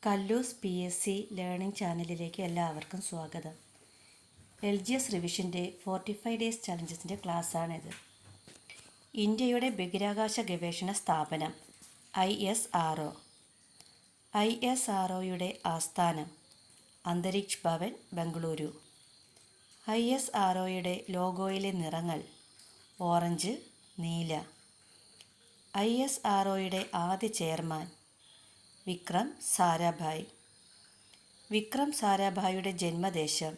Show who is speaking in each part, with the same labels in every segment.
Speaker 1: കല്ലൂസ് PSC learning ചാനലിലേക്ക് എല്ലാവർക്കും സ്വാഗതം. LGS റിവിഷൻ്റെ 45 ഡേയ്സ് ചലഞ്ചസിൻ്റെ ക്ലാസ്സാണിത്. ഇന്ത്യയുടെ ബഹിരാകാശ ഗവേഷണ സ്ഥാപനം ISRO-യുടെ ആസ്ഥാനം അന്തരിക്ഷ് ഭവൻ, ബംഗളൂരു. ISRO-യുടെ ലോഗോയിലെ നിറങ്ങൾ ഓറഞ്ച്, നീല. ISRO-യുടെ ആദ്യ ചെയർമാൻ വിക്രം സാരാഭായ്. വിക്രം സാരാഭായിയുടെ ജന്മദേശം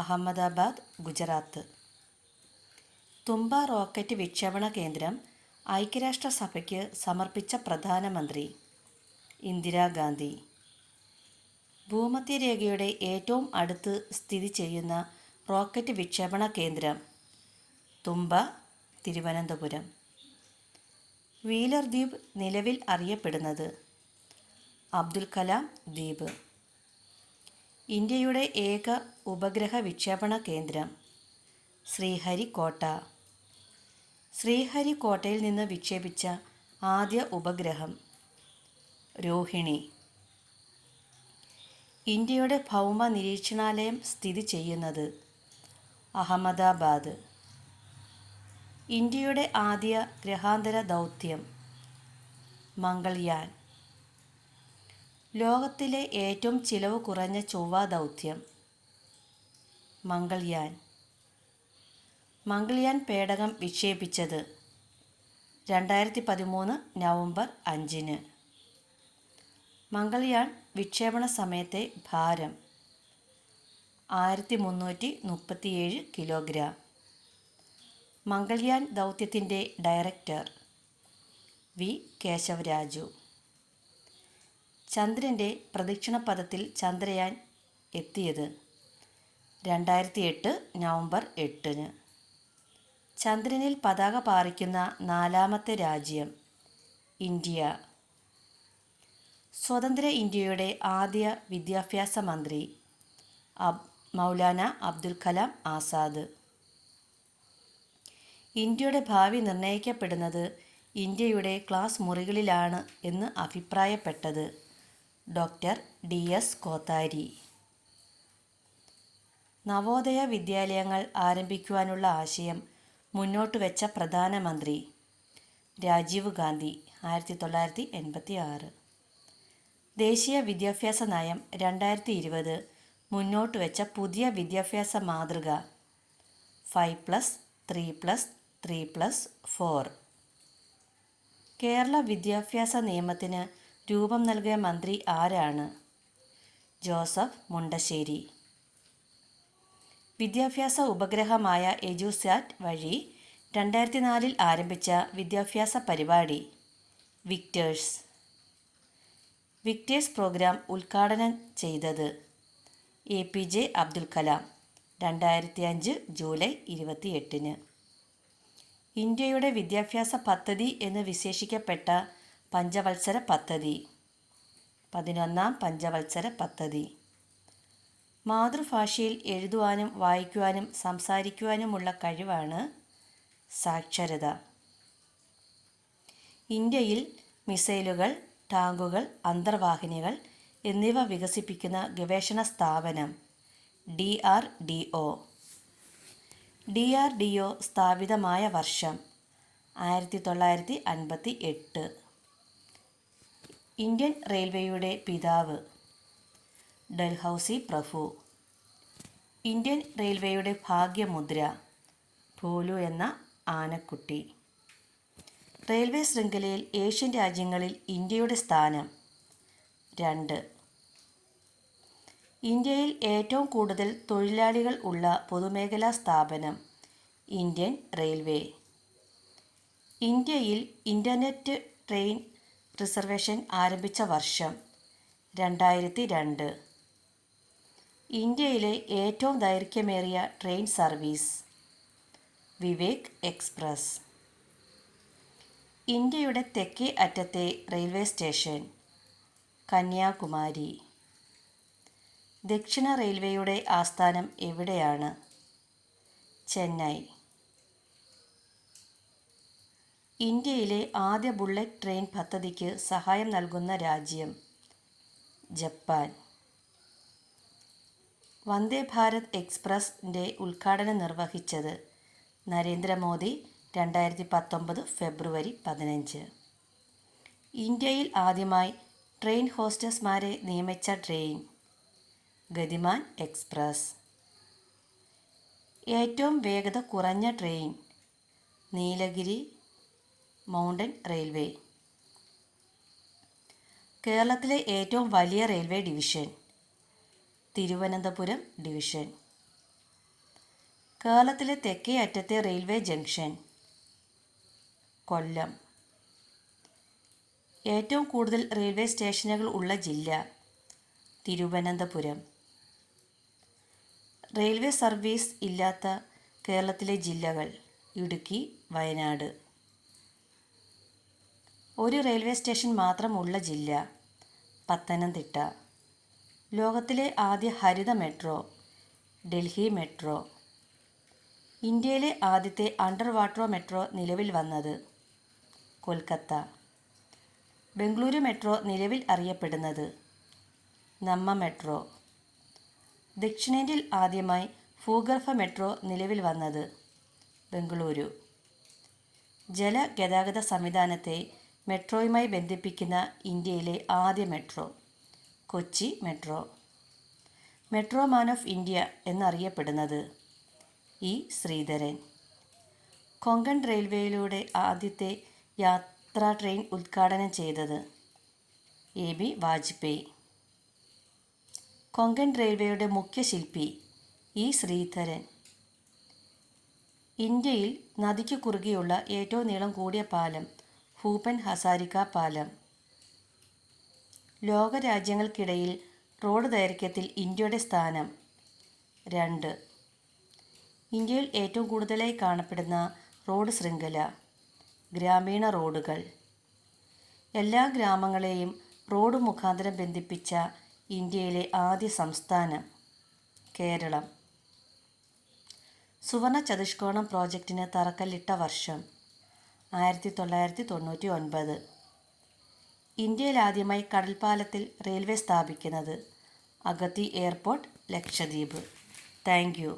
Speaker 1: അഹമ്മദാബാദ്, ഗുജറാത്ത്. തുമ്പ റോക്കറ്റ് വിക്ഷേപണ കേന്ദ്രം ഐക്യരാഷ്ട്രസഭയ്ക്ക് സമർപ്പിച്ച പ്രധാനമന്ത്രി ഇന്ദിരാഗാന്ധി. ഭൂമധ്യരേഖയുടെ ഏറ്റവും അടുത്ത് സ്ഥിതി ചെയ്യുന്ന റോക്കറ്റ് വിക്ഷേപണ കേന്ദ്രം തുമ്പ, തിരുവനന്തപുരം. വീലർ ദ്വീപ് നിലവിൽ അറിയപ്പെടുന്നത് അബ്ദുൽ കലാം ദ്വീപ്. ഇന്ത്യയുടെ ഏക ഉപഗ്രഹ വിക്ഷേപണ കേന്ദ്രം ശ്രീഹരിക്കോട്ട. ശ്രീഹരിക്കോട്ടയിൽ നിന്ന് വിക്ഷേപിച്ച ആദ്യ ഉപഗ്രഹം രോഹിണി. ഇന്ത്യയുടെ ഭൗമ നിരീക്ഷണാലയം സ്ഥിതി ചെയ്യുന്നത് അഹമ്മദാബാദ്. ഇന്ത്യയുടെ ആദ്യ ഗ്രഹാന്തര ദൗത്യം മംഗൾയാൻ. ലോകത്തിലെ ഏറ്റവും ചിലവ് കുറഞ്ഞ ചൊവ്വ ദൗത്യം മംഗൾയാൻ. മംഗൾയാൻ പേടകം വിക്ഷേപിച്ചത് 2013 നവംബർ 5-ന്. മംഗൾയാൻ വിക്ഷേപണ സമയത്തെ ഭാരം 1337 കിലോഗ്രാം. മംഗൾയാൻ ദൗത്യത്തിൻ്റെ ഡയറക്ടർ വി കേശവരാജു. ചന്ദ്രൻ്റെ പ്രദക്ഷിണപഥത്തിൽ ചന്ദ്രയാൻ എത്തിയത് 2008 നവംബർ 8-ന്. ചന്ദ്രനിൽ പതാക പാറിക്കുന്ന നാലാമത്തെ രാജ്യം ഇന്ത്യ. സ്വതന്ത്ര ഇന്ത്യയുടെ ആദ്യ വിദ്യാഭ്യാസ മന്ത്രി മൗലാന അബ്ദുൽ കലാം ആസാദ്. ഇന്ത്യയുടെ ഭാവി നിർണ്ണയിക്കപ്പെടുന്നത് ഇന്ത്യയുടെ ക്ലാസ് മുറികളിലാണ് എന്ന് അഭിപ്രായപ്പെട്ടത് ഡോക്ടർ DS കോത്താരി. നവോദയ വിദ്യാലയങ്ങൾ ആരംഭിക്കുവാനുള്ള ആശയം മുന്നോട്ട് വെച്ച പ്രധാനമന്ത്രി രാജീവ് ഗാന്ധി 1986. ദേശീയ വിദ്യാഭ്യാസ നയം 2020 മുന്നോട്ട് വെച്ച പുതിയ വിദ്യാഭ്യാസ മാതൃക 5+3+3+4. കേരള വിദ്യാഭ്യാസ നിയമത്തിന് രൂപം നൽകിയ മന്ത്രി ആരാണ്? ജോസഫ് മുണ്ടശ്ശേരി. വിദ്യാഭ്യാസ ഉപഗ്രഹമായ എജുസാറ്റ് വഴി 2004 ആരംഭിച്ച വിദ്യാഭ്യാസ പരിപാടി വിക്ടേഴ്സ്. വിക്ടേഴ്സ് പ്രോഗ്രാം ഉദ്ഘാടനം ചെയ്തത് APJ അബ്ദുൽ കലാം 2005 ജൂലൈ 28-ന്. ഇന്ത്യയുടെ വിദ്യാഭ്യാസ പദ്ധതി എന്ന് വിശേഷിക്കപ്പെട്ട പഞ്ചവത്സര പദ്ധതി 11ാം പഞ്ചവത്സര പദ്ധതി. മാതൃഭാഷയിൽ എഴുതുവാനും വായിക്കുവാനും സംസാരിക്കുവാനുമുള്ള കഴിവാണ് സാക്ഷരത. ഇന്ത്യയിൽ മിസൈലുകൾ, ടാങ്കുകൾ, അന്തർവാഹിനികൾ എന്നിവ വികസിപ്പിക്കുന്ന ഗവേഷണ സ്ഥാപനം DRDO. DRDO സ്ഥാപിതമായ വർഷം 1958. ഇന്ത്യൻ റെയിൽവേയുടെ പിതാവ് ഡൽഹൗസി പ്രഭു. ഇന്ത്യൻ റെയിൽവേയുടെ ഭാഗ്യമുദ്ര ഭോലു എന്ന ആനക്കുട്ടി. റെയിൽവേ ശൃംഖലയിൽ ഏഷ്യൻ രാജ്യങ്ങളിൽ ഇന്ത്യയുടെ സ്ഥാനം 2. ഇന്ത്യയിൽ ഏറ്റവും കൂടുതൽ തൊഴിലാളികൾ ഉള്ള പൊതുമേഖലാ സ്ഥാപനം ഇന്ത്യൻ റെയിൽവേ. ഇന്ത്യയിൽ ഇൻ്റർനെറ്റ് ട്രെയിൻ റിസർവേഷൻ ആരംഭിച്ച വർഷം 2002. ഇന്ത്യയിലെ ഏറ്റവും ദൈർഘ്യമേറിയ ട്രെയിൻ സർവീസ് വിവേക് എക്സ്പ്രസ്. ഇന്ത്യയുടെ തെക്കേ അറ്റത്തെ റെയിൽവേ സ്റ്റേഷൻ കന്യാകുമാരി. ദക്ഷിണ റെയിൽവേയുടെ ആസ്ഥാനം എവിടെയാണ്? ചെന്നൈ. ഇന്ത്യയിലെ ആദ്യ ബുള്ളറ്റ് ട്രെയിൻ പദ്ധതിക്ക് സഹായം നൽകുന്ന രാജ്യം ജപ്പാൻ. വന്ദേ ഭാരത് എക്സ്പ്രസിൻ്റെ ഉദ്ഘാടനം നിർവഹിച്ചത് നരേന്ദ്രമോദി 2019 ഫെബ്രുവരി 15. ഇന്ത്യയിൽ ആദ്യമായി ട്രെയിൻ ഹോസ്റ്റസ്മാരെ നിയമിച്ച ട്രെയിൻ ഗതിമാൻ എക്സ്പ്രസ്. ഏറ്റവും വേഗത കുറഞ്ഞ ട്രെയിൻ നീലഗിരി മൗണ്ടൻ റെയിൽവേ. കേരളത്തിലെ ഏറ്റവും വലിയ റെയിൽവേ ഡിവിഷൻ തിരുവനന്തപുരം ഡിവിഷൻ. കേരളത്തിലെ തെക്കേ അറ്റത്തെ റെയിൽവേ ജംഗ്ഷൻ കൊല്ലം. ഏറ്റവും കൂടുതൽ റെയിൽവേ സ്റ്റേഷനുകൾ ഉള്ള ജില്ല തിരുവനന്തപുരം. റെയിൽവേ സർവീസ് ഇല്ലാത്ത കേരളത്തിലെ ജില്ലകൾ ഇടുക്കി, വയനാട്. ഒരു റെയിൽവേ സ്റ്റേഷൻ മാത്രമുള്ള ജില്ല പത്തനംതിട്ട. ലോകത്തിലെ ആദ്യ ഹരിത മെട്രോ ഡൽഹി മെട്രോ. ഇന്ത്യയിലെ ആദ്യത്തെ അണ്ടർ വാട്ടർ മെട്രോ നിലവിൽ വന്നത് കൊൽക്കത്ത. ബംഗളൂരു മെട്രോ നിലവിൽ അറിയപ്പെടുന്നത് നമ്മ മെട്രോ. ദക്ഷിണേന്ത്യയിൽ ആദ്യമായി ഭൂഗർഭ മെട്രോ നിലവിൽ വന്നത് ബംഗളൂരു. ജലഗതാഗത സംവിധാനത്തെ മെട്രോയുമായി ബന്ധിപ്പിക്കുന്ന ഇന്ത്യയിലെ ആദ്യ metro Kochi metro. Metro man of India എന്നറിയപ്പെടുന്നത് ഇ ശ്രീധരൻ. കൊങ്കൺ റെയിൽവേയിലൂടെ ആദ്യത്തെ യാത്രാ ട്രെയിൻ ഉദ്ഘാടനം ചെയ്തത് AB വാജ്പേയി. കൊങ്കൺ റെയിൽവേയുടെ മുഖ്യ ശില്പി ഇ ശ്രീധരൻ. ഇന്ത്യയിൽ നദിക്ക് കുറുകെയുള്ള ഏറ്റവും നീളം കൂടിയ പാലം ഭൂപൻ ഹസാരിക പാലം. ലോകരാജ്യങ്ങൾക്കിടയിൽ റോഡ് ദൈർഘ്യത്തിൽ ഇന്ത്യയുടെ സ്ഥാനം 2. ഇന്ത്യയിൽ ഏറ്റവും കൂടുതലായി കാണപ്പെടുന്ന റോഡ് ശൃംഖല ഗ്രാമീണ റോഡുകൾ. എല്ലാ ഗ്രാമങ്ങളെയും റോഡ് മുഖാന്തരം ബന്ധിപ്പിച്ച ഇന്ത്യയിലെ ആദ്യ സംസ്ഥാനം കേരളം. സുവർണ ചതുഷ്കോണം പ്രോജക്റ്റിന് തറക്കല്ലിട്ട വർഷം 1999. ഇന്ത്യയിൽ ആദ്യമായി കടൽപ്പാലത്തിൽ റെയിൽവേ സ്ഥാപിക്കുന്നത് Agatti airport, Lakshadweep. Thank you.